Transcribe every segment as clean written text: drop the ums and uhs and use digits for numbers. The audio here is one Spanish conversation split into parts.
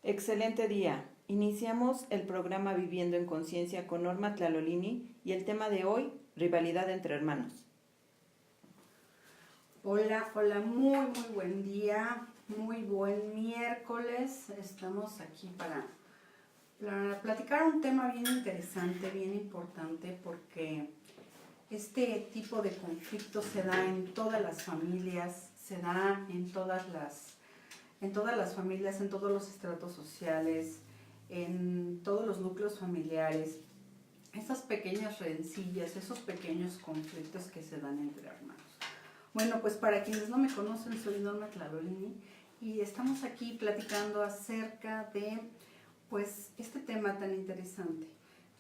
Excelente día. Iniciamos el programa Viviendo en Conciencia con Norma Tlalolini y el tema de hoy, rivalidad entre hermanos. Hola, muy buen día, muy buen miércoles. Estamos aquí para platicar un tema bien interesante, bien importante, porque este tipo de conflicto se da en todas las familias, se da en todas las familias, en todos los estratos sociales, en todos los núcleos familiares. Esas pequeñas rencillas, esos pequeños conflictos que se dan entre hermanos. Bueno, pues para quienes no me conocen, soy Norma Tlalolini y estamos aquí platicando acerca de pues este tema tan interesante,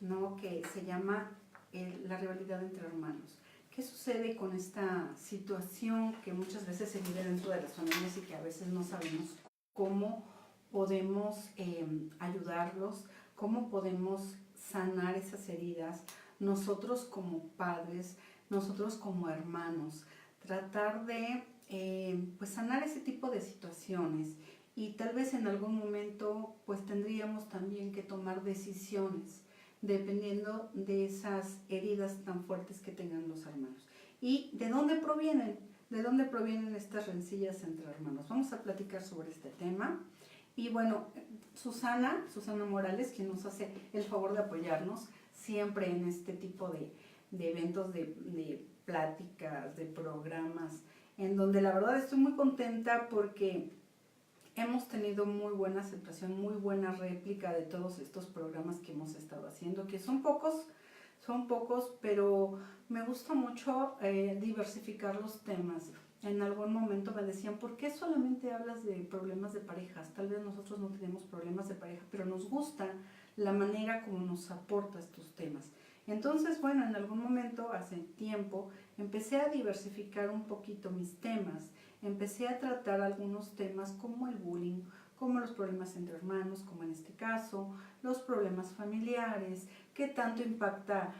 ¿no? Que se llama la rivalidad entre hermanos. ¿Qué sucede con esta situación que muchas veces se vive dentro de las familias y que a veces no sabemos cómo podemos ayudarlos, cómo podemos sanar esas heridas, nosotros como padres, nosotros como hermanos? Tratar de pues sanar ese tipo de situaciones, y tal vez en algún momento pues tendríamos también que tomar decisiones dependiendo de esas heridas tan fuertes que tengan los hermanos. ¿Y de dónde provienen? ¿De dónde provienen estas rencillas entre hermanos? Vamos a platicar sobre este tema. Y bueno, Susana Morales, quien nos hace el favor de apoyarnos siempre en este tipo de eventos, de pláticas, de programas, en donde la verdad estoy muy contenta porque hemos tenido muy buena aceptación, muy buena réplica de todos estos programas que hemos estado haciendo, que son pocos, pero me gusta mucho diversificar los temas. En algún momento me decían, ¿por qué solamente hablas de problemas de parejas? Tal vez nosotros no tenemos problemas de pareja, pero nos gusta la manera como nos aporta estos temas. Entonces, bueno, en algún momento, hace tiempo, empecé a diversificar un poquito mis temas. Empecé a tratar algunos temas como el bullying, como los problemas entre hermanos, como en este caso, los problemas familiares, qué tanto impacta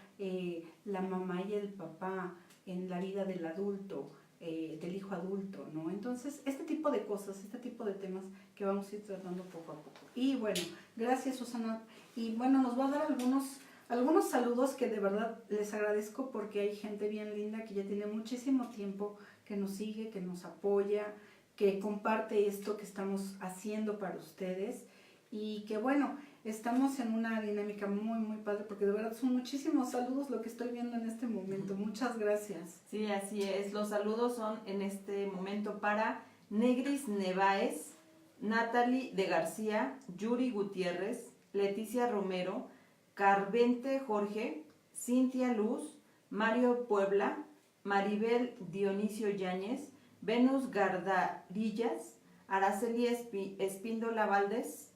la mamá y el papá en la vida del adulto, del hijo adulto, ¿no? Entonces, este tipo de cosas, este tipo de temas que vamos a ir tratando poco a poco. Y bueno, gracias, Susana. Y bueno, nos va a dar algunos saludos que de verdad les agradezco, porque hay gente bien linda que ya tiene muchísimo tiempo que nos sigue, que nos apoya, que comparte esto que estamos haciendo para ustedes, y que bueno, estamos en una dinámica muy padre, porque de verdad son muchísimos saludos lo que estoy viendo en este momento. Muchas gracias. Sí, así es. Los saludos son en este momento para Negris Nevaez, Natalie de García, Yuri Gutiérrez, Leticia Romero, Carvente Jorge, Cintia Luz, Mario Puebla, Maribel Dionisio Yáñez, Venus Gardarillas, Araceli Espíndola Valdés,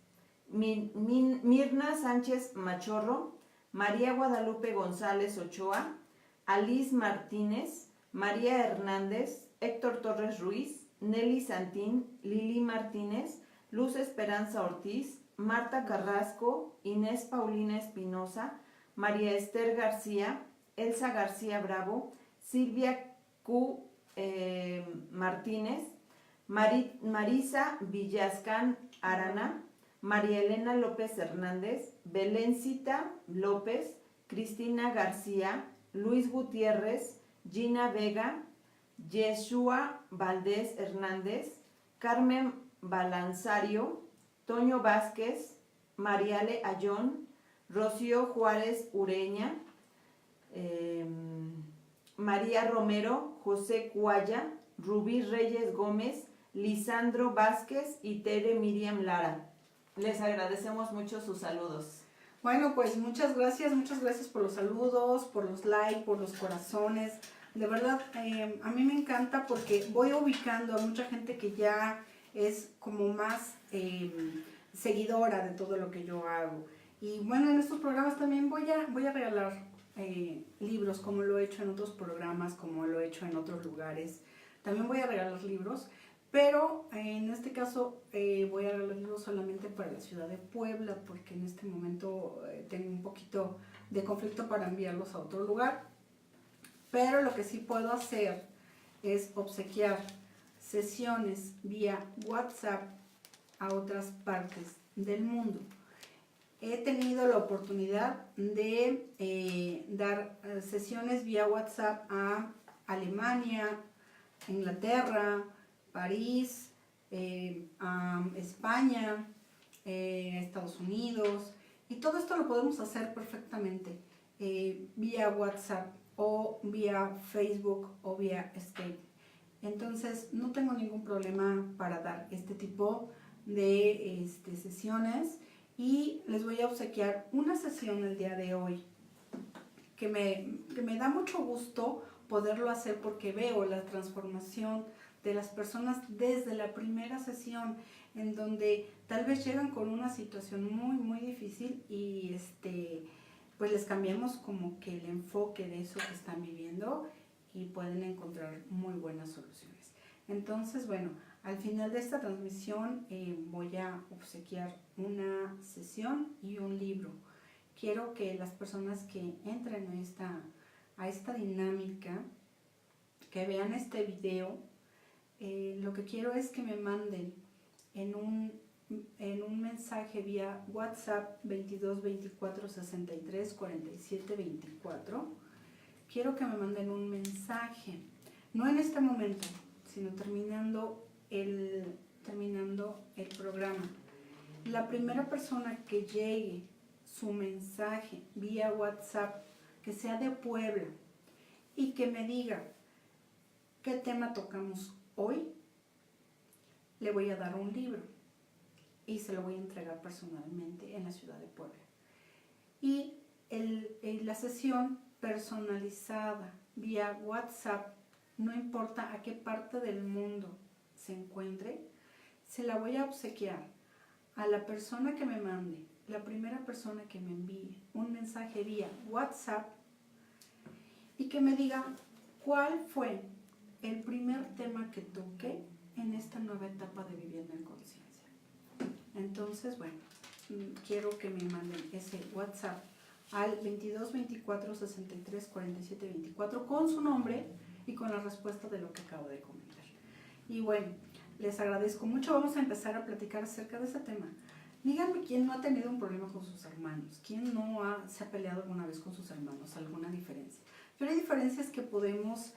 Mirna Sánchez Machorro, María Guadalupe González Ochoa, Alice Martínez, María Hernández, Héctor Torres Ruiz, Nelly Santín, Lili Martínez, Luz Esperanza Ortiz, Marta Carrasco, Inés Paulina Espinosa, María Esther García, Elsa García Bravo, Silvia Q. Martínez, Marisa Villascán Arana, María Elena López Hernández, Belencita López, Cristina García, Luis Gutiérrez, Gina Vega, Yeshua Valdés Hernández, Carmen Balanzario, Toño Vázquez, Mariale Ayón, Rocío Juárez Ureña, María Romero, José Cuaya, Rubí Reyes Gómez, Lisandro Vázquez y Tere Miriam Lara. Les agradecemos mucho sus saludos. Bueno, pues muchas gracias por los saludos, por los likes, por los corazones. De verdad, a mí me encanta porque voy ubicando a mucha gente que ya es como más seguidora de todo lo que yo hago. Y bueno, en estos programas también voy a regalar libros, como lo he hecho en otros programas, como lo he hecho en otros lugares. También voy a regalar libros, pero en este caso voy a regalar libros solamente para la ciudad de Puebla, porque en este momento tengo un poquito de conflicto para enviarlos a otro lugar. Pero lo que sí puedo hacer es obsequiar sesiones vía WhatsApp a otras partes del mundo. He tenido la oportunidad de dar sesiones vía WhatsApp a Alemania, Inglaterra, París, a España, Estados Unidos, y todo esto lo podemos hacer perfectamente vía WhatsApp o vía Facebook o vía Skype. Entonces no tengo ningún problema para dar este tipo de sesiones, y les voy a obsequiar una sesión el día de hoy que me da mucho gusto poderlo hacer, porque veo la transformación de las personas desde la primera sesión, en donde tal vez llegan con una situación muy difícil y pues les cambiamos como que el enfoque de eso que están viviendo y pueden encontrar muy buenas soluciones. Entonces, bueno, al final de esta transmisión voy a obsequiar una sesión y un libro. Quiero que las personas que entren a esta dinámica, que vean este video, lo que quiero es que me manden en un mensaje vía WhatsApp 22 24 63 47 24. Quiero que me manden un mensaje, no en este momento, sino terminando el programa. La primera persona que llegue su mensaje vía WhatsApp, que sea de Puebla, y que me diga qué tema tocamos hoy, le voy a dar un libro y se lo voy a entregar personalmente en la ciudad de Puebla. Y la sesión personalizada vía WhatsApp, no importa a qué parte del mundo se encuentre, se la voy a obsequiar a la persona que me mande, la primera persona que me envíe un mensaje vía WhatsApp y que me diga cuál fue el primer tema que toqué en esta nueva etapa de Viviendo en Conciencia. Entonces, bueno, quiero que me manden ese WhatsApp al 22 24 63 47 24 con su nombre y con la respuesta de lo que acabo de comentar. Y bueno, les agradezco mucho. Vamos a empezar a platicar acerca de ese tema. Díganme quién no ha tenido un problema con sus hermanos, quién no se ha peleado alguna vez con sus hermanos, alguna diferencia. Pero hay diferencias que podemos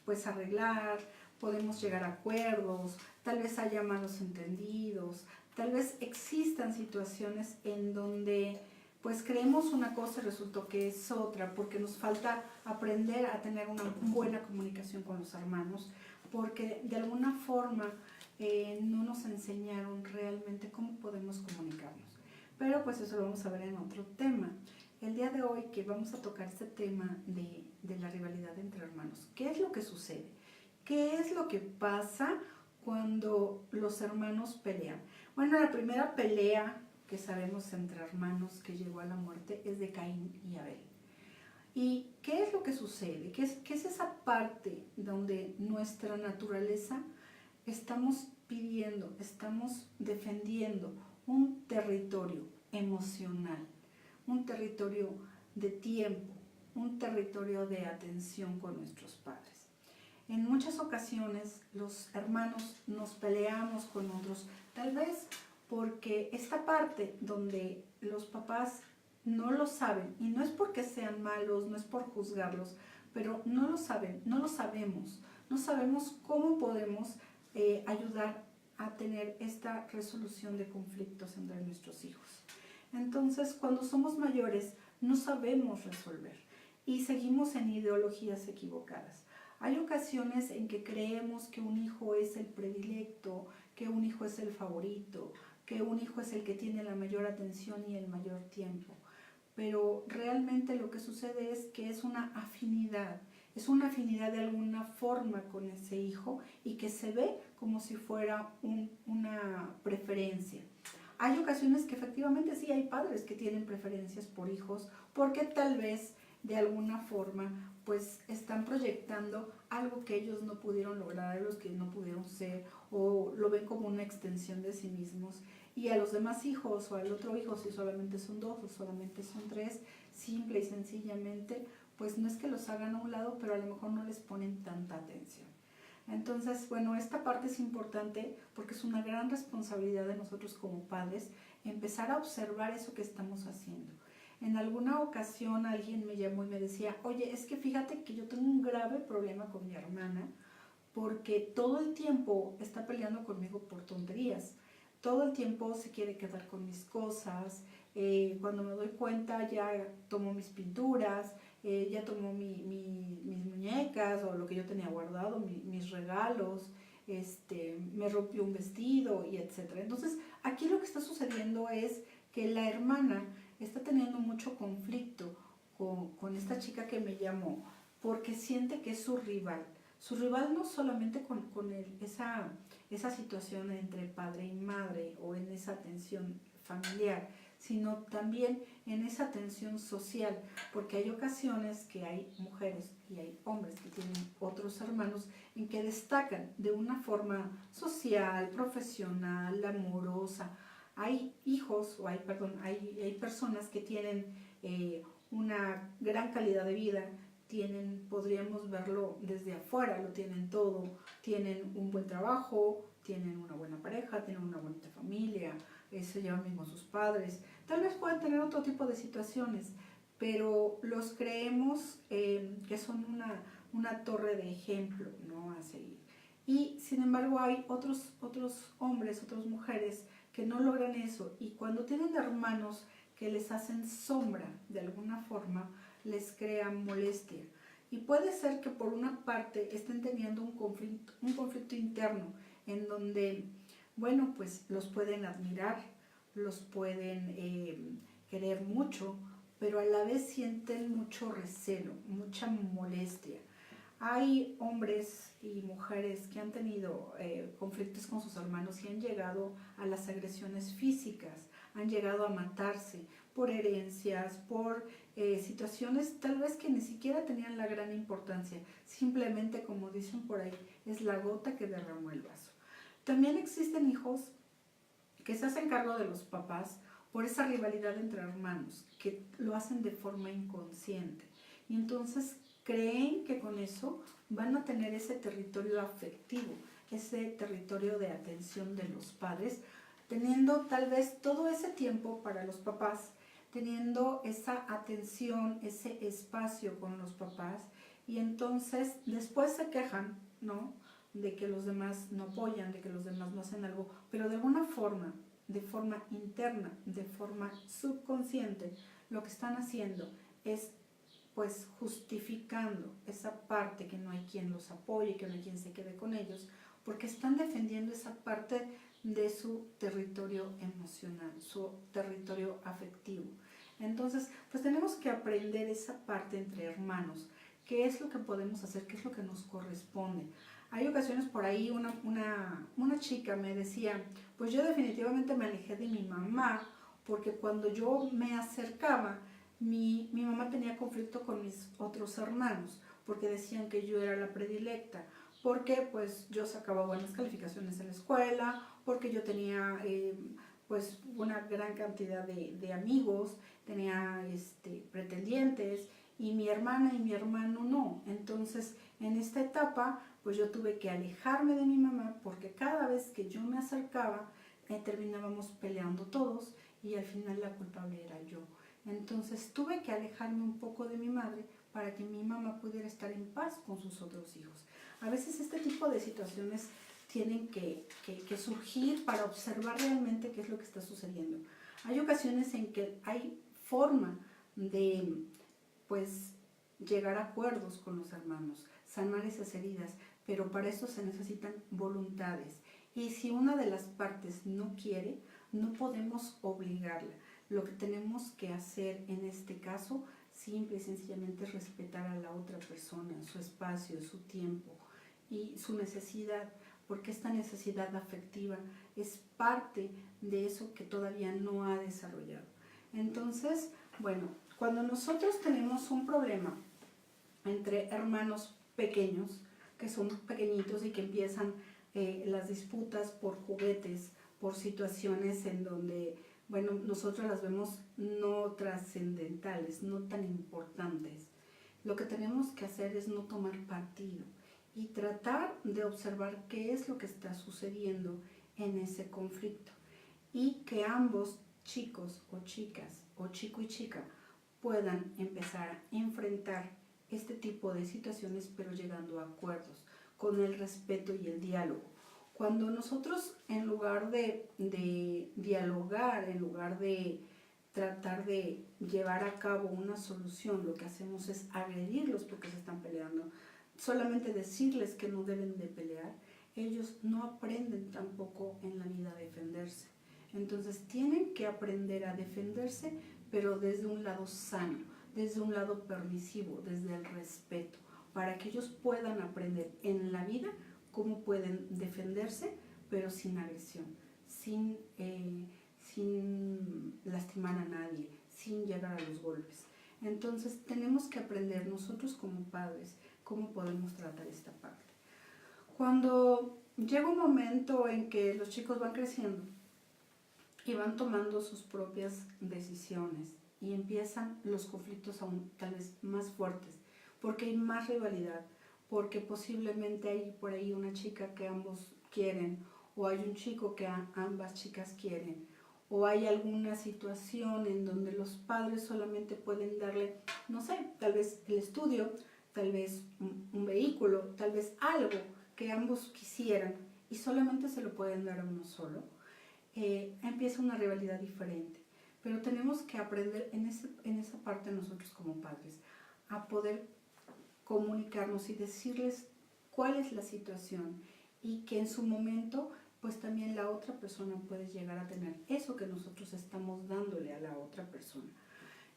pues arreglar, podemos llegar a acuerdos, tal vez haya malos entendidos, tal vez existan situaciones en donde pues creemos una cosa y resultó que es otra, porque nos falta aprender a tener una buena comunicación con los hermanos, porque de alguna forma no nos enseñaron realmente cómo podemos comunicarnos. Pero pues eso lo vamos a ver en otro tema. El día de hoy que vamos a tocar este tema de la rivalidad entre hermanos. ¿Qué es lo que sucede? ¿Qué es lo que pasa cuando los hermanos pelean? Bueno, la primera pelea que sabemos entre hermanos que llegó a la muerte es de Caín y Abel. ¿Y qué es lo que sucede? ¿Qué es esa parte donde nuestra naturaleza estamos pidiendo, estamos defendiendo un territorio emocional, un territorio de tiempo, un territorio de atención con nuestros padres? En muchas ocasiones los hermanos nos peleamos con otros, tal vez porque esta parte donde los papás no lo saben, y no es porque sean malos, no es por juzgarlos, pero no lo saben, no lo sabemos, no sabemos cómo podemos ayudar a tener esta resolución de conflictos entre nuestros hijos. Entonces, cuando somos mayores, no sabemos resolver y seguimos en ideologías equivocadas. Hay ocasiones en que creemos que un hijo es el predilecto, que un hijo es el favorito, que un hijo es el que tiene la mayor atención y el mayor tiempo. Pero realmente lo que sucede es que es una afinidad de alguna forma con ese hijo y que se ve como si fuera una preferencia. Hay ocasiones que efectivamente sí hay padres que tienen preferencias por hijos porque tal vez de alguna forma pues están proyectando algo que ellos no pudieron lograr, algo que no pudieron ser, o lo ven como una extensión de sí mismos, y a los demás hijos o al otro hijo, si solamente son 2 o solamente son 3, simple y sencillamente pues no es que los hagan a un lado, pero a lo mejor no les ponen tanta atención. Entonces, bueno, esta parte es importante porque es una gran responsabilidad de nosotros como padres empezar a observar eso que estamos haciendo. En alguna ocasión alguien me llamó y me decía, oye, es que fíjate que yo tengo un grave problema con mi hermana porque todo el tiempo está peleando conmigo por tonterías. Todo el tiempo se quiere quedar con mis cosas. Cuando me doy cuenta ya tomó mis pinturas, ya tomó mis muñecas o lo que yo tenía guardado, mis regalos, me rompió un vestido y etcétera. Entonces, aquí lo que está sucediendo es que la hermana está teniendo mucho conflicto con esta chica que me llamó porque siente que es su rival. Su rival no solamente con esa situación entre padre y madre o en esa tensión familiar, sino también en esa tensión social, porque hay ocasiones que hay mujeres y hay hombres que tienen otros hermanos en que destacan de una forma social, profesional, amorosa. Hay hijos, o hay personas que tienen una gran calidad de vida, podríamos verlo desde afuera, lo tienen todo, tienen un buen trabajo, tienen una buena pareja, tienen una bonita familia, se llevan bien con sus padres, tal vez pueden tener otro tipo de situaciones, pero los creemos que son una torre de ejemplo, ¿no?, a seguir. Y sin embargo hay otros hombres, otras mujeres que no logran eso, y cuando tienen hermanos que les hacen sombra de alguna forma, les crea molestia. Y puede ser que por una parte estén teniendo un conflicto interno en donde, bueno, pues los pueden admirar, los pueden querer mucho, pero a la vez sienten mucho recelo, mucha molestia. Hay hombres y mujeres que han tenido conflictos con sus hermanos y han llegado a las agresiones físicas, han llegado a matarse por herencias, por situaciones tal vez que ni siquiera tenían la gran importancia, simplemente, como dicen por ahí, es la gota que derramó el vaso. También existen hijos que se hacen cargo de los papás por esa rivalidad entre hermanos, que lo hacen de forma inconsciente, y entonces creen que con eso van a tener ese territorio afectivo, ese territorio de atención de los padres, teniendo tal vez todo ese tiempo para los papás, teniendo esa atención, ese espacio con los papás, y entonces después se quejan, ¿no?, de que los demás no apoyan, de que los demás no hacen algo, pero de alguna forma, de forma interna, de forma subconsciente, lo que están haciendo es pues justificando esa parte que no hay quien los apoye, que no hay quien se quede con ellos, porque están defendiendo esa parte de su territorio emocional, su territorio afectivo. Entonces, pues tenemos que aprender esa parte entre hermanos, qué es lo que podemos hacer, qué es lo que nos corresponde. Hay ocasiones por ahí, una chica me decía, pues yo definitivamente me alejé de mi mamá, porque cuando yo me acercaba, mi mamá tenía conflicto con mis otros hermanos, porque decían que yo era la predilecta, porque pues yo sacaba buenas calificaciones en la escuela, porque yo tenía pues una gran cantidad de amigos, tenía pretendientes, y mi hermana y mi hermano no. Entonces, en esta etapa, pues yo tuve que alejarme de mi mamá, porque cada vez que yo me acercaba, terminábamos peleando todos, y al final la culpable era yo. Entonces tuve que alejarme un poco de mi madre para que mi mamá pudiera estar en paz con sus otros hijos. A veces este tipo de situaciones tienen que surgir para observar realmente qué es lo que está sucediendo. Hay ocasiones en que hay forma de pues llegar a acuerdos con los hermanos, sanar esas heridas, pero para eso se necesitan voluntades. Y si una de las partes no quiere, no podemos obligarla. Lo que tenemos que hacer en este caso, simple y sencillamente, es respetar a la otra persona, su espacio, su tiempo y su necesidad, porque esta necesidad afectiva es parte de eso que todavía no ha desarrollado. Entonces, bueno, cuando nosotros tenemos un problema entre hermanos pequeños, que son pequeñitos y que empiezan las disputas por juguetes, por situaciones en donde, bueno, nosotros las vemos no trascendentales, no tan importantes. Lo que tenemos que hacer es no tomar partido y tratar de observar qué es lo que está sucediendo en ese conflicto y que ambos chicos o chicas o chico y chica puedan empezar a enfrentar este tipo de situaciones, pero llegando a acuerdos con el respeto y el diálogo. Cuando nosotros, en lugar de dialogar, en lugar de tratar de llevar a cabo una solución, lo que hacemos es agredirlos porque se están peleando, solamente decirles que no deben de pelear, ellos no aprenden tampoco en la vida a defenderse. Entonces tienen que aprender a defenderse, pero desde un lado sano, desde un lado permisivo, desde el respeto, para que ellos puedan aprender en la vida cómo pueden defenderse, pero sin agresión, sin lastimar a nadie, sin llegar a los golpes. Entonces tenemos que aprender nosotros como padres cómo podemos tratar esta parte. Cuando llega un momento en que los chicos van creciendo y van tomando sus propias decisiones y empiezan los conflictos aún tal vez más fuertes, porque hay más rivalidad, porque posiblemente hay por ahí una chica que ambos quieren, o hay un chico que ambas chicas quieren, o hay alguna situación en donde los padres solamente pueden darle, no sé, tal vez el estudio, tal vez un vehículo, tal vez algo que ambos quisieran y solamente se lo pueden dar a uno solo, empieza una rivalidad diferente. Pero tenemos que aprender en esa parte nosotros como padres a poder comunicarnos y decirles cuál es la situación y que en su momento pues también la otra persona puede llegar a tener eso que nosotros estamos dándole a la otra persona.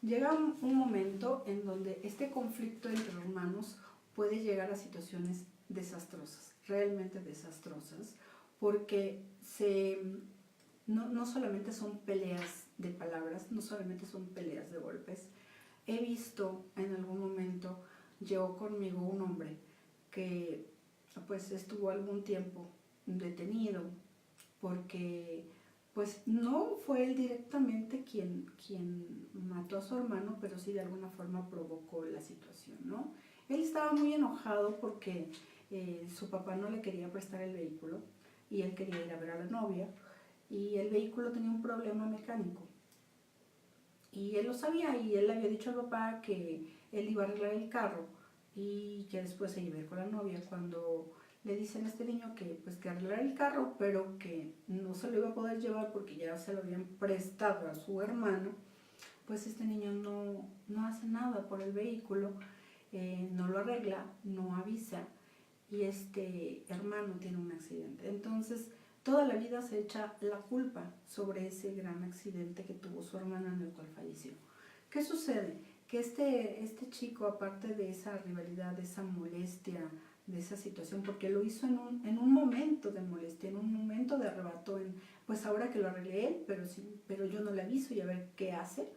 Llega un momento en donde este conflicto entre hermanos puede llegar a situaciones desastrosas, realmente desastrosas, porque no solamente son peleas de palabras, no solamente son peleas de golpes. He visto en algún momento, llegó conmigo un hombre que pues estuvo algún tiempo detenido porque pues no fue él directamente quien mató a su hermano, pero sí de alguna forma provocó la situación, ¿no? Él estaba muy enojado porque su papá no le quería prestar el vehículo y él quería ir a ver a la novia y el vehículo tenía un problema mecánico. Y él lo sabía y él le había dicho al papá que él iba a arreglar el carro y que después se iba a ir con la novia. Cuando le dicen a este niño que pues que arreglara el carro, pero que no se lo iba a poder llevar porque ya se lo habían prestado a su hermano, pues este niño no hace nada por el vehículo, no lo arregla, no avisa y este hermano tiene un accidente. Entonces toda la vida se echa la culpa sobre ese gran accidente que tuvo su hermana en el cual falleció. ¿Qué sucede? Que este chico, aparte de esa rivalidad, de esa molestia, de esa situación, porque lo hizo en un momento de molestia, en un momento de arrebato, pues ahora que lo arreglé él, pero yo no le aviso y a ver qué hace,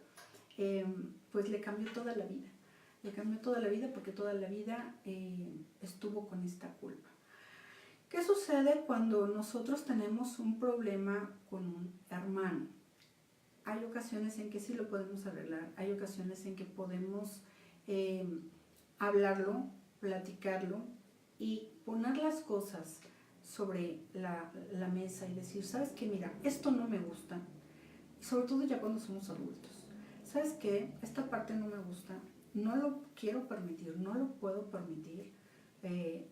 pues le cambió toda la vida. Le cambió toda la vida porque toda la vida estuvo con esta culpa. ¿Qué sucede cuando nosotros tenemos un problema con un hermano? Hay ocasiones en que sí lo podemos arreglar, hay ocasiones en que podemos hablarlo, platicarlo y poner las cosas sobre la mesa y decir, ¿sabes qué? Mira, esto no me gusta, sobre todo ya cuando somos adultos. ¿Sabes qué? Esta parte no me gusta, no lo quiero permitir, no lo puedo permitir.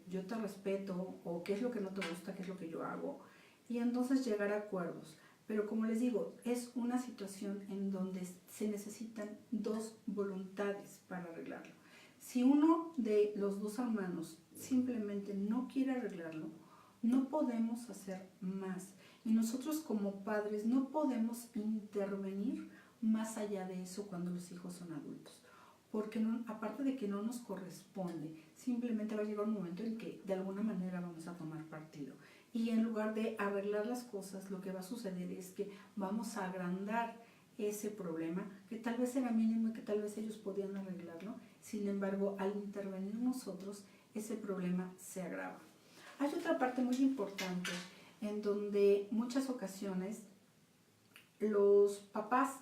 Yo te respeto, o qué es lo que no te gusta, qué es lo que yo hago, y entonces llegar a acuerdos. Pero como les digo, es una situación en donde se necesitan dos voluntades para arreglarlo. Si uno de los dos hermanos simplemente no quiere arreglarlo, no podemos hacer más. Y nosotros como padres no podemos intervenir más allá de eso cuando los hijos son adultos. Porque no, aparte de que no nos corresponde, simplemente va a llegar un momento en que de alguna manera vamos a tomar partido. Y en lugar de arreglar las cosas, lo que va a suceder es que vamos a agrandar ese problema, que tal vez era mínimo y que tal vez ellos podían arreglarlo. Sin embargo, al intervenir nosotros, ese problema se agrava. Hay otra parte muy importante en donde muchas ocasiones los papás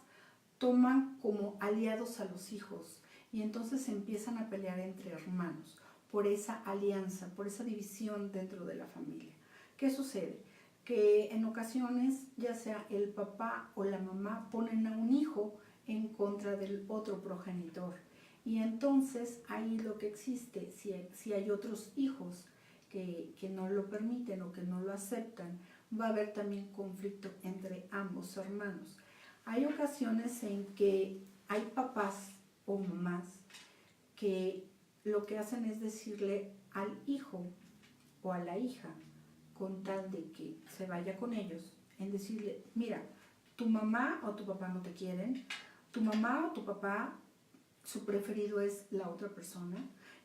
toman como aliados a los hijos y entonces se empiezan a pelear entre hermanos. por esa alianza, por esa división dentro de la familia. ¿Qué sucede? Que en ocasiones, ya sea el papá o la mamá, ponen a un hijo en contra del otro progenitor. Y entonces ahí lo que existe, si hay otros hijos que no lo permiten o que no lo aceptan, va a haber también conflicto entre ambos hermanos. Hay ocasiones en que hay papás o mamás que lo que hacen es decirle al hijo o a la hija, con tal de que se vaya con ellos, en decirle, mira, tu mamá o tu papá no te quieren, tu mamá o tu papá, su preferido es la otra persona,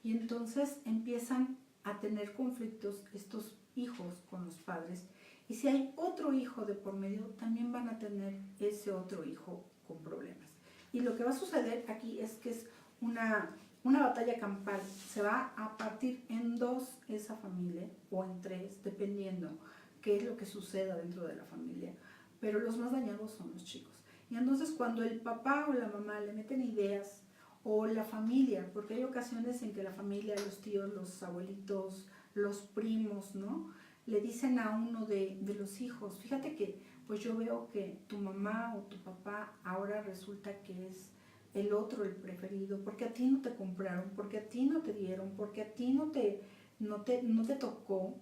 y entonces empiezan a tener conflictos estos hijos con los padres, y si hay otro hijo de por medio, también van a tener ese otro hijo con problemas. Y lo que va a suceder aquí es que es una batalla campal. Se va a partir en dos esa familia, o en tres, dependiendo qué es lo que suceda dentro de la familia. Pero los más dañados son los chicos. Y entonces cuando el papá o la mamá le meten ideas, o la familia, porque hay ocasiones en que la familia, los tíos, los abuelitos, los primos, ¿no?, le dicen a uno de los hijos, fíjate que pues yo veo que tu mamá o tu papá ahora resulta que es el otro el preferido, porque a ti no te compraron, porque a ti no te dieron, porque a ti no te tocó,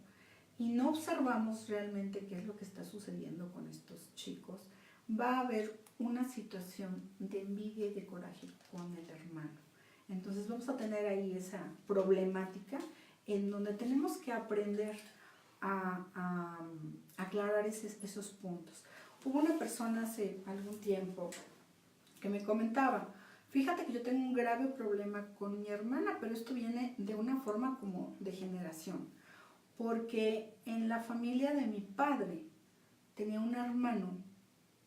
y no observamos realmente qué es lo que está sucediendo con estos chicos. Va a haber una situación de envidia y de coraje con el hermano. Entonces vamos a tener ahí esa problemática en donde tenemos que aprender a aclarar esos puntos. Hubo una persona hace algún tiempo que me comentaba, fíjate que yo tengo un grave problema con mi hermana, pero esto viene de una forma como de generación, porque en la familia de mi padre tenía un hermano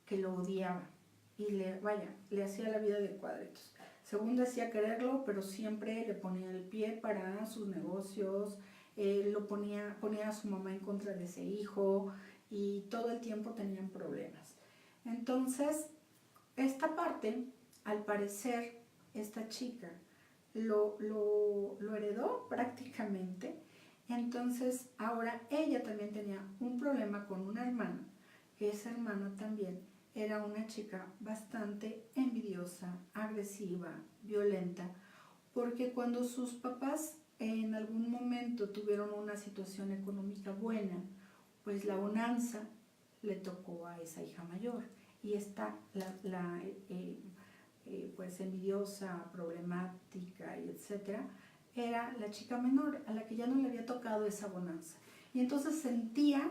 que lo odiaba y le hacía la vida de cuadritos. Según decía quererlo, pero siempre le ponía el pie para sus negocios, ponía a su mamá en contra de ese hijo, y todo el tiempo tenían problemas. Entonces, esta parte, al parecer, esta chica lo heredó prácticamente. Entonces, ahora ella también tenía un problema con una hermana, que esa hermana también era una chica bastante envidiosa, agresiva, violenta, porque cuando sus papás en algún momento tuvieron una situación económica buena, pues la bonanza le tocó a esa hija mayor, y esta pues envidiosa, problemática y etcétera, era la chica menor a la que ya no le había tocado esa bonanza, y entonces sentía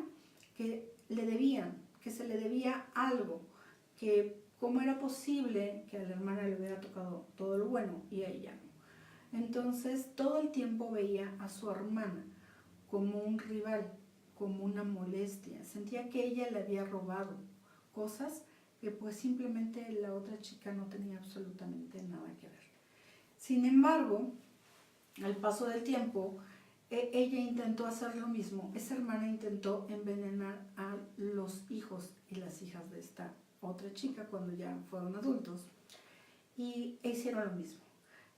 que le debían, que se le debía algo, que cómo era posible que a la hermana le hubiera tocado todo lo bueno y a ella no. Entonces todo el tiempo veía a su hermana como un rival, como una molestia, sentía que ella le había robado cosas que pues simplemente la otra chica no tenía absolutamente nada que ver. Sin embargo, al paso del tiempo, ella intentó hacer lo mismo. Esa hermana intentó envenenar a los hijos y las hijas de esta otra chica cuando ya fueron adultos, y hicieron lo mismo.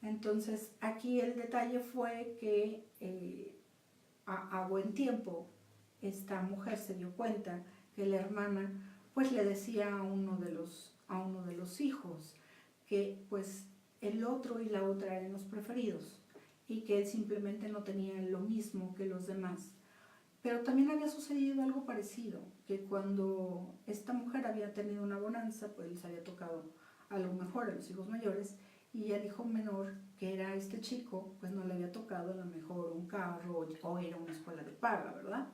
Entonces aquí el detalle fue que a buen tiempo esta mujer se dio cuenta que la hermana pues le decía a uno de los hijos que pues el otro y la otra eran los preferidos, y que él simplemente no tenía lo mismo que los demás. Pero también había sucedido algo parecido, que cuando esta mujer había tenido una bonanza, pues les había tocado a lo mejor a los hijos mayores, y al hijo menor, que era este chico, pues no le había tocado a lo mejor un carro o era una escuela de paga, ¿verdad?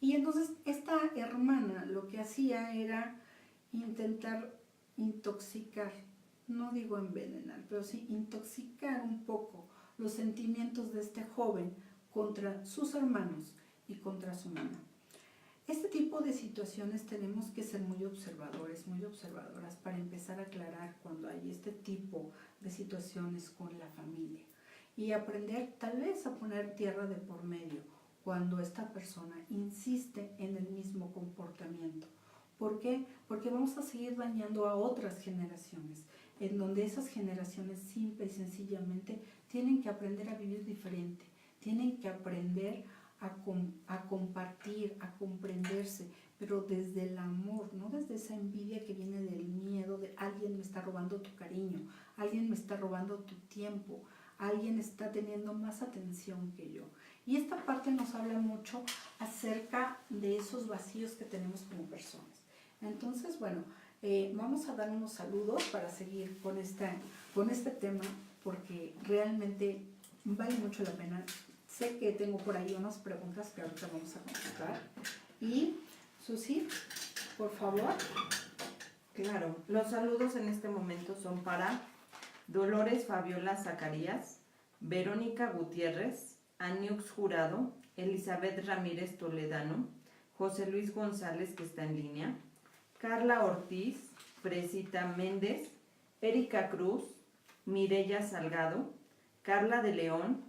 Y entonces esta hermana lo que hacía era intentar intoxicar, no digo envenenar, pero sí intoxicar un poco los sentimientos de este joven contra sus hermanos y contra su mamá. Este tipo de situaciones tenemos que ser muy observadores, muy observadoras, para empezar a aclarar cuando hay este tipo de situaciones con la familia, y aprender tal vez a poner tierra de por medio cuando esta persona insiste en el mismo comportamiento. ¿Por qué? Porque vamos a seguir dañando a otras generaciones, en donde esas generaciones simple y sencillamente tienen que aprender a vivir diferente, tienen que aprender a compartir, a comprenderse, pero desde el amor, no desde esa envidia que viene del miedo de alguien me está robando tu cariño, alguien me está robando tu tiempo, alguien está teniendo más atención que yo. Y esta parte nos habla mucho acerca de esos vacíos que tenemos como personas. Entonces, bueno, vamos a dar unos saludos para seguir con este tema, porque realmente vale mucho la pena. Sé que tengo por ahí unas preguntas que ahorita vamos a contestar. Y, Susi, por favor. Claro, los saludos en este momento son para Dolores Fabiola Zacarías, Verónica Gutiérrez, Aniux Jurado, Elizabeth Ramírez Toledano, José Luis González, que está en línea, Carla Ortiz, Fresita Méndez, Erika Cruz, Mireya Salgado, Carla de León,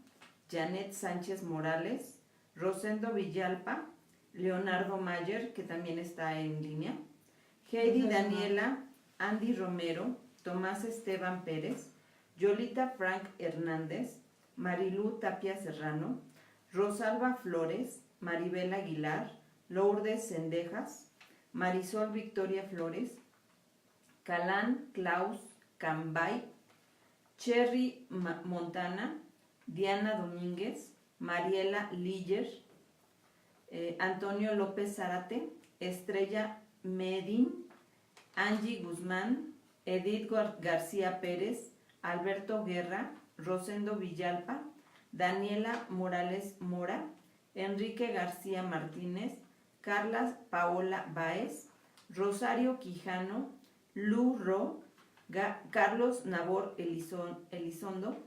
Janet Sánchez Morales, Rosendo Villalpa, Leonardo Mayer, que también está en línea, Heidi Daniela, Andy Romero, Tomás Esteban Pérez, Yolita Frank Hernández, Marilú Tapia Serrano, Rosalba Flores, Maribel Aguilar, Lourdes Cendejas, Marisol Victoria Flores, Calán Klaus Cambay, Cherry Montana, Diana Domínguez, Mariela Liller, Antonio López Zárate, Estrella Medin, Angie Guzmán, Edith García Pérez, Alberto Guerra, Rosendo Villalpa, Daniela Morales Mora, Enrique García Martínez, Carla Paola Báez, Rosario Quijano, Lu Ro, Carlos Nabor Elizondo,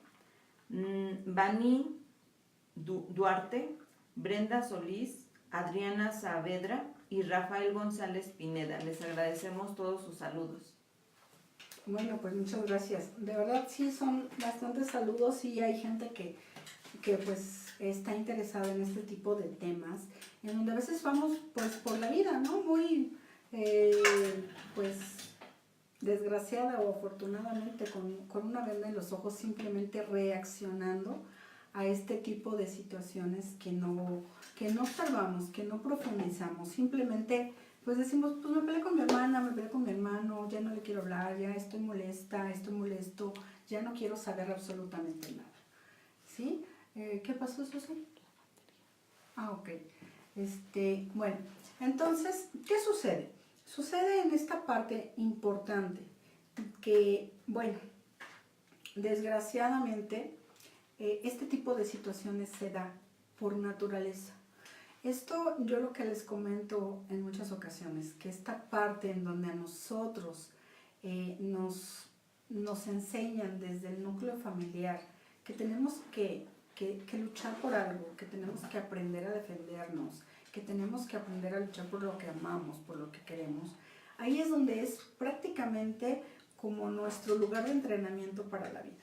Bani Duarte, Brenda Solís, Adriana Saavedra y Rafael González Pineda. Les agradecemos todos sus saludos. Bueno, pues muchas gracias. De verdad sí son bastantes saludos y hay gente que pues está interesada en este tipo de temas, en donde a veces vamos pues por la vida, ¿no? Muy pues desgraciada o afortunadamente con una venda en los ojos, simplemente reaccionando a este tipo de situaciones que no observamos, que no profundizamos, simplemente pues decimos, pues me peleé con mi hermana, me peleé con mi hermano, ya no le quiero hablar, ya estoy molesta, estoy molesto, ya no quiero saber absolutamente nada, ¿sí? ¿Qué pasó, Susi? Ah, ok. Bueno, entonces, ¿qué sucede? Sucede en esta parte importante que, bueno, desgraciadamente, este tipo de situaciones se da por naturaleza. Esto yo lo que les comento en muchas ocasiones, que esta parte en donde a nosotros nos enseñan desde el núcleo familiar que tenemos que luchar por algo, que tenemos que aprender a defendernos, que tenemos que aprender a luchar por lo que amamos, por lo que queremos, ahí es donde es prácticamente como nuestro lugar de entrenamiento para la vida.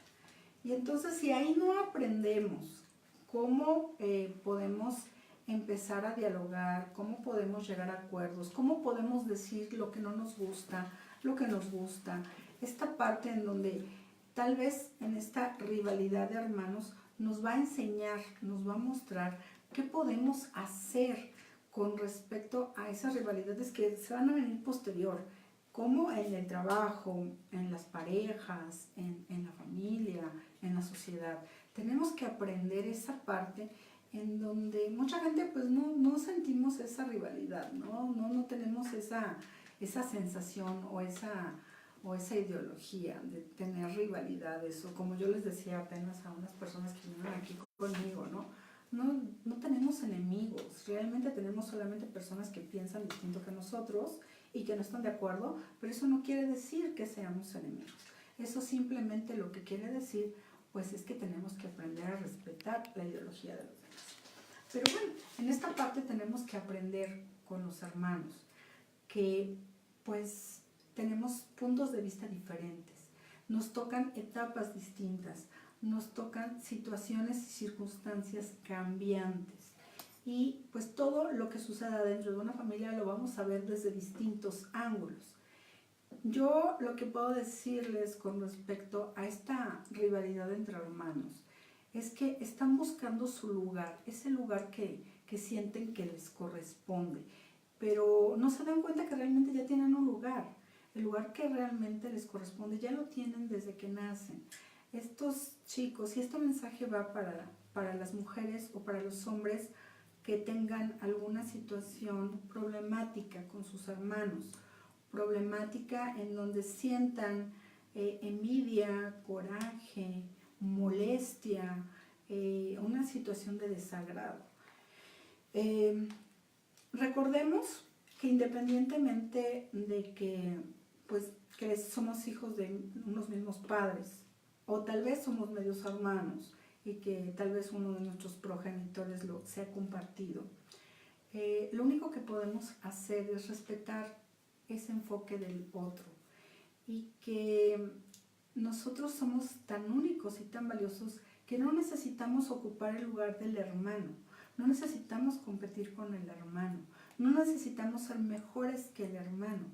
Y entonces si ahí no aprendemos cómo podemos empezar a dialogar, cómo podemos llegar a acuerdos, cómo podemos decir lo que no nos gusta, lo que nos gusta, esta parte en donde tal vez en esta rivalidad de hermanos nos va a enseñar, nos va a mostrar qué podemos hacer con respecto a esas rivalidades que se van a venir posterior, como en el trabajo, en las parejas, en la familia, en la sociedad. Tenemos que aprender esa parte en donde mucha gente pues no sentimos esa rivalidad, no tenemos esa sensación o esa ideología de tener rivalidades, o como yo les decía apenas a unas personas que vinieron aquí conmigo, no tenemos enemigos, realmente tenemos solamente personas que piensan distinto que nosotros y que no están de acuerdo, pero eso no quiere decir que seamos enemigos. Eso simplemente lo que quiere decir pues es que tenemos que aprender a respetar la ideología de los demás. Pero bueno, en esta parte tenemos que aprender con los hermanos que pues tenemos puntos de vista diferentes, nos tocan etapas distintas, nos tocan situaciones y circunstancias cambiantes y pues todo lo que suceda dentro de una familia lo vamos a ver desde distintos ángulos. Yo lo que puedo decirles con respecto a esta rivalidad entre hermanos es que están buscando su lugar, ese lugar que sienten que les corresponde, pero no se dan cuenta que realmente ya tienen un lugar. El lugar que realmente les corresponde ya lo tienen desde que nacen. Estos chicos, y este mensaje va para las mujeres o para los hombres que tengan alguna situación problemática con sus hermanos, problemática en donde sientan envidia, coraje, molestia, una situación de desagrado. Recordemos que independientemente de que somos hijos de unos mismos padres, o tal vez somos medios hermanos, y que tal vez uno de nuestros progenitores lo sea compartido, lo único que podemos hacer es respetar ese enfoque del otro, y que nosotros somos tan únicos y tan valiosos que no necesitamos ocupar el lugar del hermano, no necesitamos competir con el hermano, no necesitamos ser mejores que el hermano.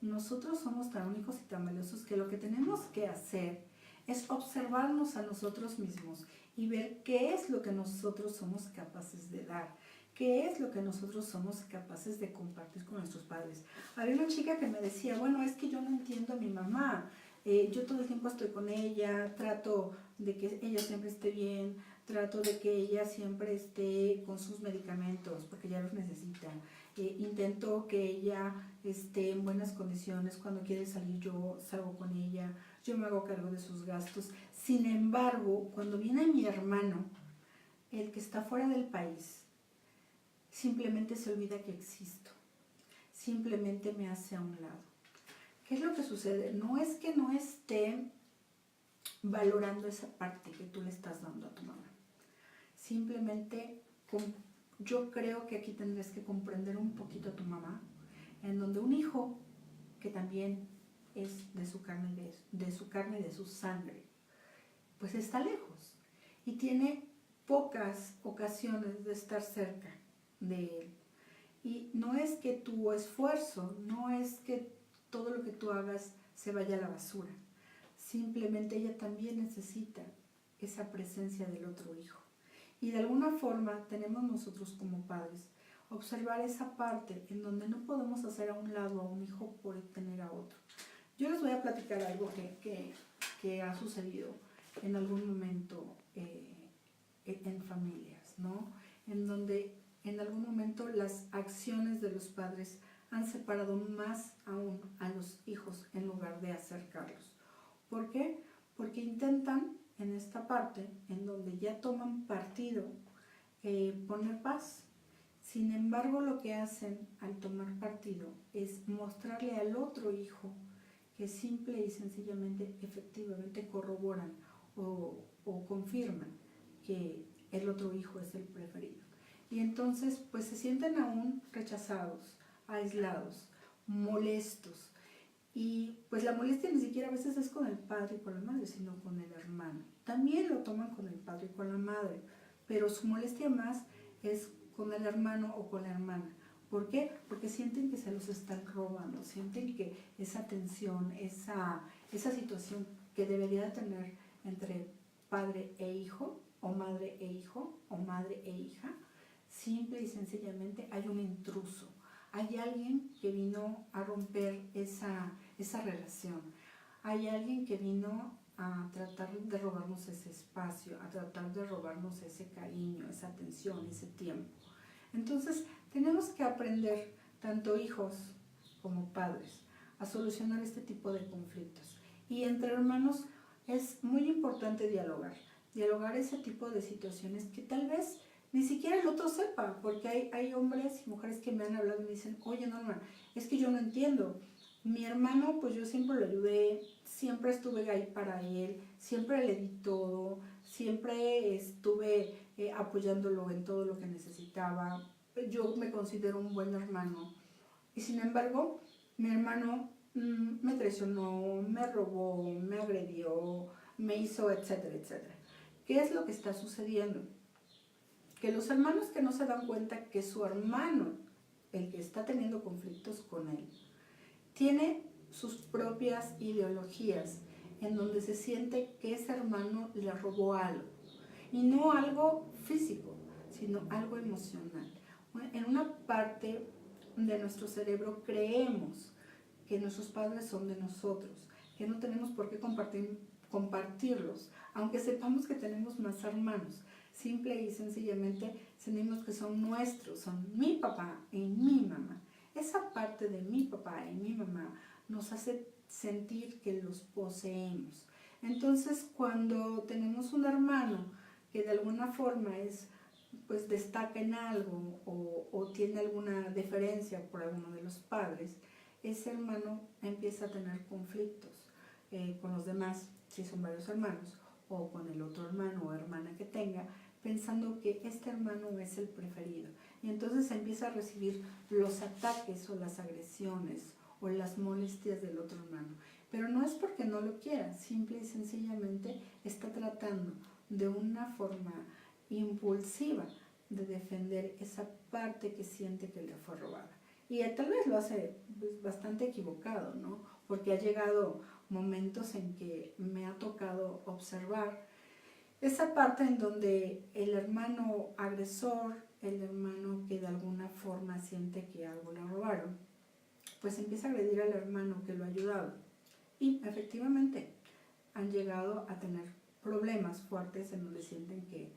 Nosotros somos tan únicos y tan valiosos que lo que tenemos que hacer es observarnos a nosotros mismos y ver qué es lo que nosotros somos capaces de dar, qué es lo que nosotros somos capaces de compartir con nuestros padres. Había una chica que me decía, bueno, es que yo no entiendo a mi mamá, yo todo el tiempo estoy con ella, trato de que ella siempre esté bien, trato de que ella siempre esté con sus medicamentos porque ya los necesita, intento que ella esté en buenas condiciones, cuando quiere salir yo salgo con ella, yo me hago cargo de sus gastos. Sin embargo, cuando viene mi hermano, el que está fuera del país, simplemente se olvida que existo, simplemente me hace a un lado. ¿Qué es lo que sucede? No es que no esté valorando esa parte que tú le estás dando a tu mamá, simplemente yo creo que aquí tendrías que comprender un poquito a tu mamá, en donde un hijo que también es de su carne y de su sangre, pues está lejos y tiene pocas ocasiones de estar cerca de él. Y no es que tu esfuerzo, no es que todo lo que tú hagas se vaya a la basura, simplemente ella también necesita esa presencia del otro hijo. Y de alguna forma tenemos nosotros como padres observar esa parte en donde no podemos hacer a un lado a un hijo por tener a otro. Yo les voy a platicar algo que ha sucedido en algún momento en familias, ¿no? En donde en algún momento las acciones de los padres han separado más aún a los hijos en lugar de acercarlos. ¿Por qué? Porque intentan en esta parte, en donde ya toman partido, poner paz. Sin embargo, lo que hacen al tomar partido es mostrarle al otro hijo que simple y sencillamente, efectivamente corroboran o confirman que el otro hijo es el preferido. Y entonces, pues se sienten aún rechazados, aislados, molestos. Y pues la molestia ni siquiera a veces es con el padre y con la madre, sino con el hermano. También lo toman con el padre y con la madre, pero su molestia más es con el hermano o con la hermana. ¿Por qué? Porque sienten que se los están robando, sienten que esa tensión, esa situación que debería tener entre padre e hijo, o madre e hijo, o madre e hija, simple y sencillamente hay un intruso. Hay alguien que vino a romper esa relación. Hay alguien que vino a tratar de robarnos ese espacio, a tratar de robarnos ese cariño, esa atención, ese tiempo. Entonces, tenemos que aprender, tanto hijos como padres, a solucionar este tipo de conflictos. Y entre hermanos es muy importante dialogar ese tipo de situaciones que tal vez ni siquiera el otro sepa, porque hay hombres y mujeres que me han hablado y me dicen, oye Norma, es que yo no entiendo. Mi hermano, pues yo siempre lo ayudé, siempre estuve ahí para él, siempre le di todo, siempre estuve apoyándolo en todo lo que necesitaba. Yo me considero un buen hermano. Y sin embargo, mi hermano me traicionó, me robó, me agredió, me hizo, etcétera, etcétera. ¿Qué es lo que está sucediendo? Que los hermanos que no se dan cuenta que su hermano, el que está teniendo conflictos con él, tiene sus propias ideologías en donde se siente que ese hermano le robó algo. y no algo físico, sino algo emocional. En una parte de nuestro cerebro creemos que nuestros padres son de nosotros, que no tenemos por qué compartirlos, aunque sepamos que tenemos más hermanos. Simple y sencillamente sentimos que son nuestros, son mi papá y mi mamá. Esa parte de mi papá y mi mamá nos hace sentir que los poseemos. Entonces, cuando tenemos un hermano que de alguna forma pues destaca en algo o tiene alguna deferencia por alguno de los padres, ese hermano empieza a tener conflictos con los demás, si son varios hermanos, o con el otro hermano o hermana que tenga, pensando que este hermano es el preferido. Y entonces empieza a recibir los ataques o las agresiones o las molestias del otro hermano. Pero no es porque no lo quiera, simple y sencillamente está tratando de una forma impulsiva de defender esa parte que siente que le fue robada. Y tal vez lo hace bastante equivocado, ¿no? Porque ha llegado momentos en que me ha tocado observar esa parte en donde el hermano agresor, el hermano que de alguna forma siente que algo le robaron, pues empieza a agredir al hermano que lo ha ayudado. Y efectivamente han llegado a tener problemas fuertes en donde sienten que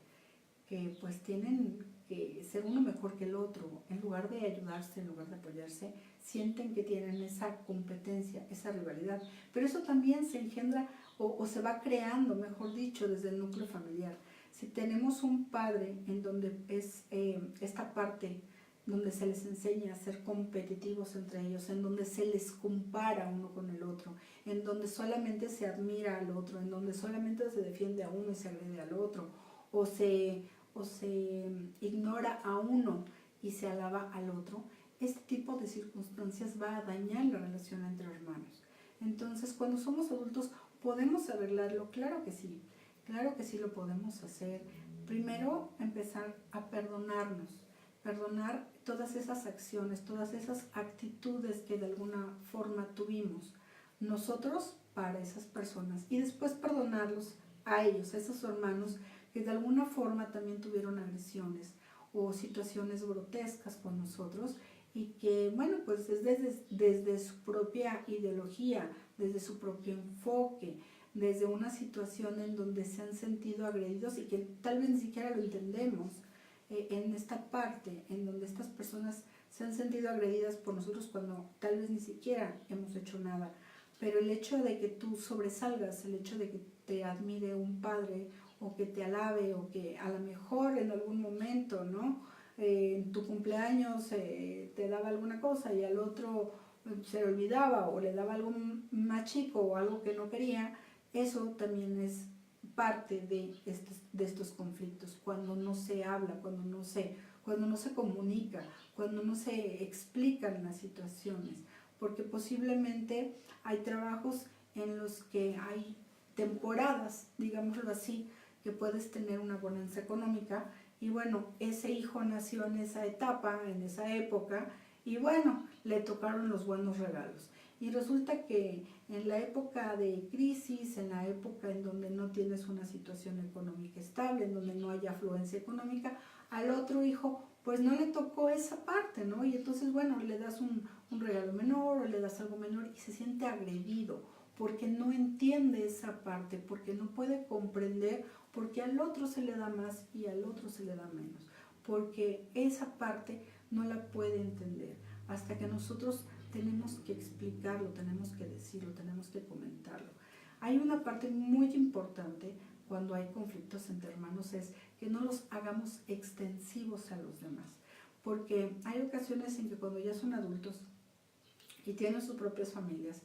pues tienen que ser uno mejor que el otro. En lugar de ayudarse, en lugar de apoyarse, sienten que tienen esa competencia, esa rivalidad. Pero eso también se engendra o se va creando, mejor dicho, desde el núcleo familiar. Si tenemos un padre en donde es esta parte donde se les enseña a ser competitivos entre ellos, en donde se les compara uno con el otro, en donde solamente se admira al otro, en donde solamente se defiende a uno y se agrede al otro, o se ignora a uno y se alaba al otro, este tipo de circunstancias va a dañar la relación entre hermanos. Entonces, cuando somos adultos, ¿podemos arreglarlo? Claro que sí lo podemos hacer. Primero, empezar a perdonar todas esas acciones, todas esas actitudes que de alguna forma tuvimos nosotros para esas personas, y después perdonarlos a ellos, a esos hermanos que de alguna forma también tuvieron agresiones o situaciones grotescas con nosotros, y que, bueno, pues es desde su propia ideología, desde su propio enfoque, desde una situación en donde se han sentido agredidos y que tal vez ni siquiera lo entendemos, en esta parte en donde estas personas se han sentido agredidas por nosotros cuando tal vez ni siquiera hemos hecho nada. Pero el hecho de que tú sobresalgas, el hecho de que te admire un padre o que te alabe, o que a lo mejor en algún momento, ¿no? En tu cumpleaños te daba alguna cosa y al otro se le olvidaba o le daba algo más chico o algo que no quería, eso también es parte de estos conflictos, cuando no se habla, cuando no se comunica, cuando no se explican las situaciones, porque posiblemente hay trabajos en los que hay temporadas, digámoslo así, que puedes tener una bonanza económica, y bueno, ese hijo nació en esa etapa, en esa época, y bueno, le tocaron los buenos regalos. Y resulta que en la época de crisis, en la época en donde no tienes una situación económica estable, en donde no hay afluencia económica, al otro hijo pues no le tocó esa parte, ¿no? Y entonces, bueno, le das un regalo menor o le das algo menor y se siente agredido porque no entiende esa parte, porque no puede comprender, porque al otro se le da más y al otro se le da menos, porque esa parte no la puede entender hasta que nosotros tenemos que explicarlo, tenemos que decirlo, tenemos que comentarlo. Hay una parte muy importante cuando hay conflictos entre hermanos, es que no los hagamos extensivos a los demás, porque hay ocasiones en que cuando ya son adultos y tienen sus propias familias,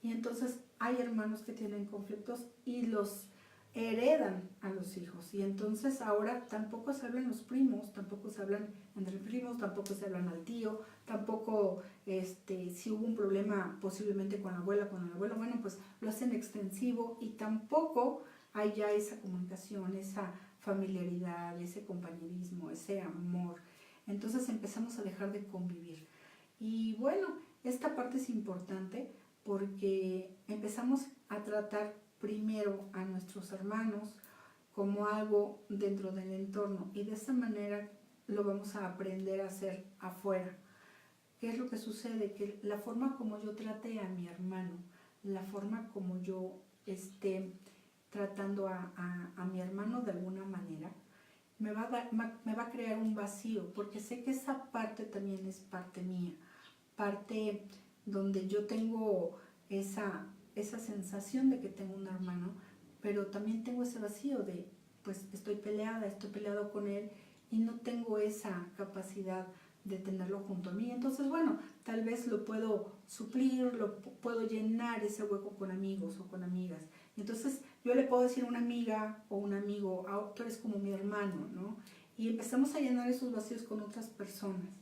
y entonces hay hermanos que tienen conflictos y los heredan a los hijos, y entonces ahora tampoco se hablan los primos, tampoco se hablan entre primos, tampoco se hablan al tío, tampoco si hubo un problema posiblemente con la abuela, con el abuelo, bueno, pues lo hacen extensivo y tampoco hay ya esa comunicación, esa familiaridad, ese compañerismo, ese amor. Entonces empezamos a dejar de convivir. Y bueno, esta parte es importante porque empezamos a tratar primero a nuestros hermanos como algo dentro del entorno y de esa manera lo vamos a aprender a hacer afuera. ¿Qué es lo que sucede? Que la forma como yo trate a mi hermano, la forma como yo esté tratando a mi hermano de alguna manera, me va a crear un vacío, porque sé que esa parte también es parte mía, parte donde yo tengo esa sensación de que tengo un hermano, pero también tengo ese vacío de, pues estoy peleado con él y no tengo esa capacidad de tenerlo junto a mí. Entonces, bueno, tal vez lo puedo suplir, lo puedo llenar ese hueco con amigos o con amigas. Entonces, yo le puedo decir a una amiga o un amigo, tú eres como mi hermano, ¿no? Y empezamos a llenar esos vacíos con otras personas.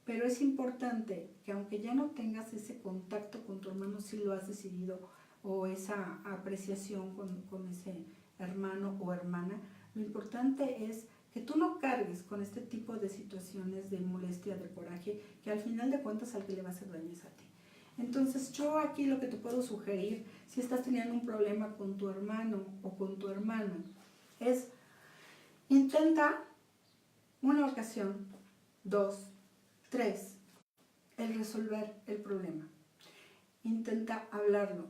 Pero es importante que aunque ya no tengas ese contacto con tu hermano, si lo has decidido, o esa apreciación con ese hermano o hermana, lo importante es que tú no cargues con este tipo de situaciones de molestia, de coraje, que al final de cuentas al que le va a hacer daño es a ti. Entonces yo aquí lo que te puedo sugerir, si estás teniendo un problema con tu hermano o con tu hermana, es intenta una ocasión, 2, 3, el resolver el problema. Intenta hablarlo,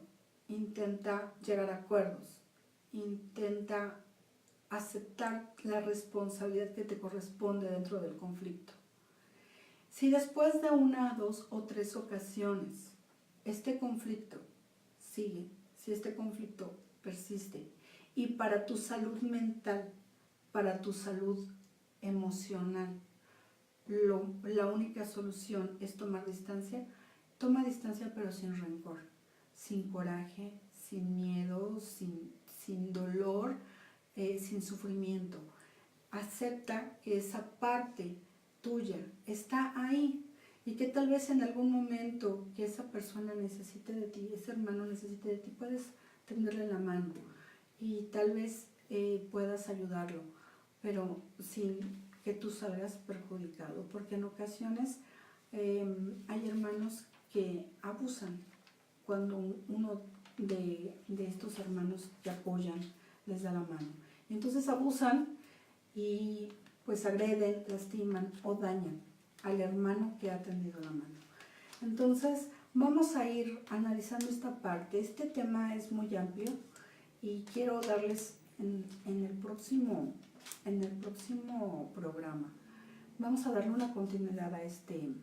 intenta llegar a acuerdos, intenta aceptar la responsabilidad que te corresponde dentro del conflicto. Si después de 1, 2 o 3 ocasiones este conflicto sigue, si este conflicto persiste y para tu salud mental, para tu salud emocional, la única solución es tomar distancia, toma distancia pero sin rencor, sin coraje, sin miedo, sin dolor, sin sufrimiento. Acepta que esa parte tuya está ahí y que tal vez en algún momento que esa persona necesite de ti, ese hermano necesite de ti, puedes tenderle la mano y tal vez puedas ayudarlo, pero sin que tú salgas perjudicado, porque en ocasiones hay hermanos que abusan cuando uno de estos hermanos que apoyan les da la mano. Entonces abusan y pues agreden, lastiman o dañan al hermano que ha tendido la mano. Entonces vamos a ir analizando esta parte. Este tema es muy amplio y quiero darles en el próximo programa. Vamos a darle una continuidad a este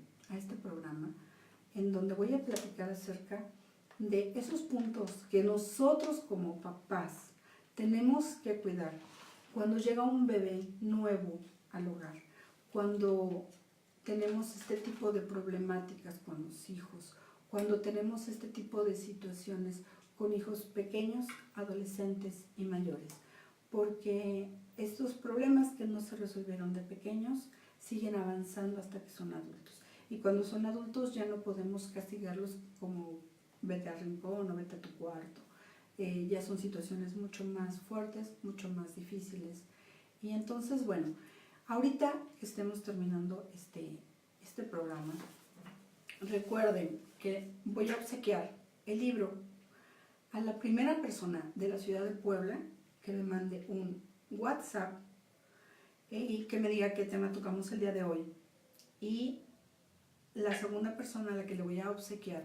programa en donde voy a platicar acerca de esos puntos que nosotros como papás tenemos que cuidar cuando llega un bebé nuevo al hogar, cuando tenemos este tipo de problemáticas con los hijos, cuando tenemos este tipo de situaciones con hijos pequeños, adolescentes y mayores, porque estos problemas que no se resolvieron de pequeños siguen avanzando hasta que son adultos. Y cuando son adultos ya no podemos castigarlos como vete al rincón o vete a tu cuarto. Ya son situaciones mucho más fuertes, mucho más difíciles. Y entonces, bueno, ahorita que estemos terminando este programa, recuerden que voy a obsequiar el libro a la primera persona de la ciudad de Puebla que me mande un WhatsApp y que me diga qué tema tocamos el día de hoy. Y la segunda persona a la que le voy a obsequiar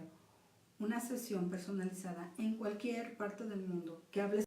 una sesión personalizada en cualquier parte del mundo que hable